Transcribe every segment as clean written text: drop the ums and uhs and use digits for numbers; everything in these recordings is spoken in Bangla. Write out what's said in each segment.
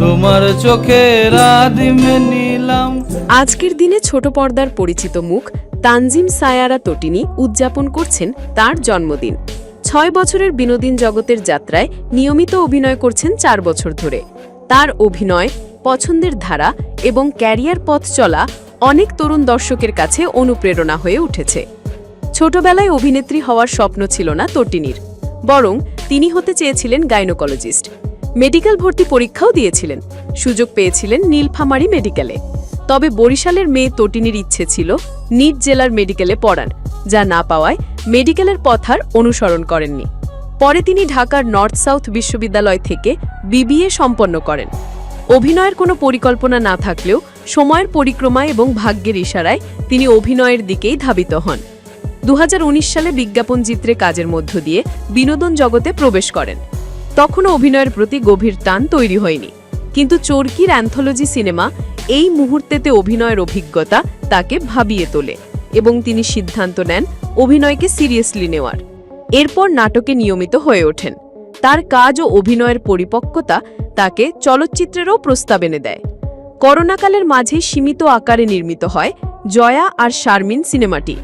তোমার চোখের আদিমে নিলাম। আজকের দিনে ছোট পর্দার পরিচিত মুখ তানজিম সায়ারা তটিনী উদযাপন করছেন তার জন্মদিন। 6 বছরের বিনোদন জগতের যাত্রায় নিয়মিত অভিনয় করছেন 4 বছর ধরে। তার অভিনয়, পছন্দের ধারা এবং ক্যারিয়ার পথ চলা অনেক তরুণ দর্শকের কাছে অনুপ্রেরণা হয়ে উঠেছে। ছোটবেলায় অভিনেত্রী হওয়ার স্বপ্ন ছিল না তটিনীর, বরং তিনি হতে চেয়েছিলেন গাইনোকোলজিস্ট। মেডিকেল ভর্তি পরীক্ষাও দিয়েছিলেন, সুযোগ পেয়েছিলেন নীলফামারী মেডিকেলে। তবে বরিশালের মেয়ে তটিনীর ইচ্ছে ছিল নিজ জেলার মেডিকেলে পড়ান, যা না পাওয়ায় মেডিকেলের পথ আর অনুসরণ করেননি। পরে তিনি ঢাকার নর্থ সাউথ বিশ্ববিদ্যালয় থেকে বিবিএ সম্পন্ন করেন। অভিনয়ের কোনো পরিকল্পনা না থাকলেও সময়ের পরিক্রমায় এবং ভাগ্যের ইশারায় তিনি অভিনয়ের দিকেই ধাবিত হন। 2019 সালে বিজ্ঞাপন চিত্রে কাজের মধ্য দিয়ে বিনোদন জগতে প্রবেশ করেন। তখনও অভিনয়ের প্রতি গভীর টান তৈরি হয়নি, কিন্তু চরকির অ্যান্থোলজি সিনেমা এই মুহূর্তেতে অভিনয়ের অভিজ্ঞতা তাকে ভাবিয়ে তোলে এবং তিনি সিদ্ধান্ত নেন অভিনয়কে সিরিয়াসলি নেওয়ার। এরপর নাটকে নিয়মিত হয়ে ওঠেন। তার কাজ ও অভিনয়ের পরিপক্কতা তাকে চলচ্চিত্রেরও প্রস্তাব এনে দেয়। করোনাকালের মাঝে সীমিত আকারে নির্মিত হয় জয়া আর শারমিন সিনেমাটি,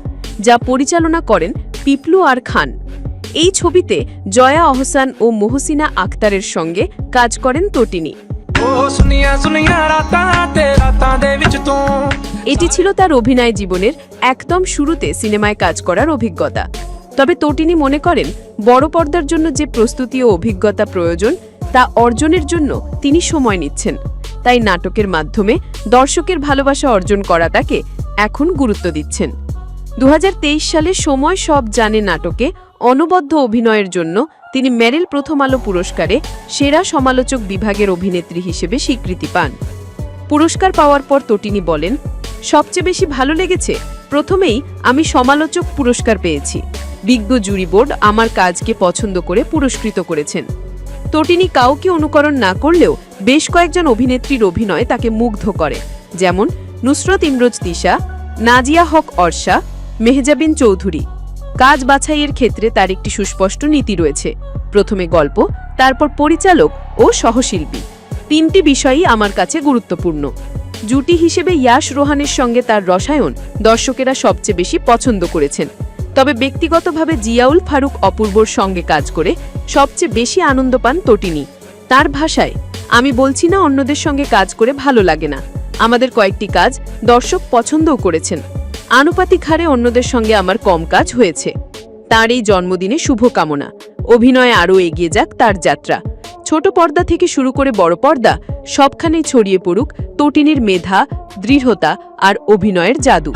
যা পরিচালনা করেন পিপলু আর খান। এই ছবিতে জয়া আহসান ও মহসিনা আক্তারের সঙ্গে কাজ করেন তটিনী। এটি ছিল তার অভিনয় জীবনের একদম শুরুতে সিনেমায় কাজ করার অভিজ্ঞতা। তবে তটিনী মনে করেন বড় পর্দার জন্য যে প্রস্তুতি ও অভিজ্ঞতা প্রয়োজন তা অর্জনের জন্য তিনি সময় নিচ্ছেন। তাই নাটকের মাধ্যমে দর্শকের ভালোবাসা অর্জন করাটাকে এখন গুরুত্ব দিচ্ছেন। 2023 সালে সময় সব জানে নাটকে অনবদ্য অভিনয়ের জন্য তিনি মেরিল প্রথম আলো পুরস্কারে সেরা সমালোচক বিভাগের অভিনেত্রী হিসেবে স্বীকৃতি পান। পুরস্কার পাওয়ার পর তটিনী বলেন, সবচেয়ে বেশি ভালো লেগেছে প্রথমেই আমি সমালোচক পুরস্কার পেয়েছি। বিজ্ঞ জুরি বোর্ড আমার কাজকে পছন্দ করে পুরস্কৃত করেছেন। তটিনী কাউকে অনুকরণ না করলেও বেশ কয়েকজন অভিনেত্রীর অভিনয় তাকে মুগ্ধ করে, যেমন নুসরত ইমরোজ তিশা, নাজিয়া হক অর্ষা, মেহজাবিন চৌধুরী। কাজ বাছাইয়ের ক্ষেত্রে তার একটি সুস্পষ্ট নীতি রয়েছে, প্রথমে গল্প, তারপর পরিচালক ও সহশিল্পী। 3টি বিষয়ই আমার কাছে গুরুত্বপূর্ণ। জুটি হিসেবে ইয়াশ রোহানের সঙ্গে তার রসায়ন দর্শকেরা সবচেয়ে বেশি পছন্দ করেছেন। তবে ব্যক্তিগতভাবে জিয়াউল ফারুক অপূর্বর সঙ্গে কাজ করে সবচেয়ে বেশি আনন্দ পান তটিনী। তার ভাষায়, আমি বলছি না অন্যদের সঙ্গে কাজ করে ভালো লাগে না, আমাদের কয়েকটি কাজ দর্শক পছন্দও করেছেন। আনুপাতিক হারে অন্যদের সঙ্গে আমার কম কাজ হয়েছে। তার এই জন্মদিনে শুভকামনা। অভিনয়ে আরও এগিয়ে যাক তার যাত্রা। ছোট পর্দা থেকে শুরু করে বড় পর্দা সবখানেই ছড়িয়ে পড়ুক তটিনীর মেধা, দৃঢ়তা আর অভিনয়ের জাদু।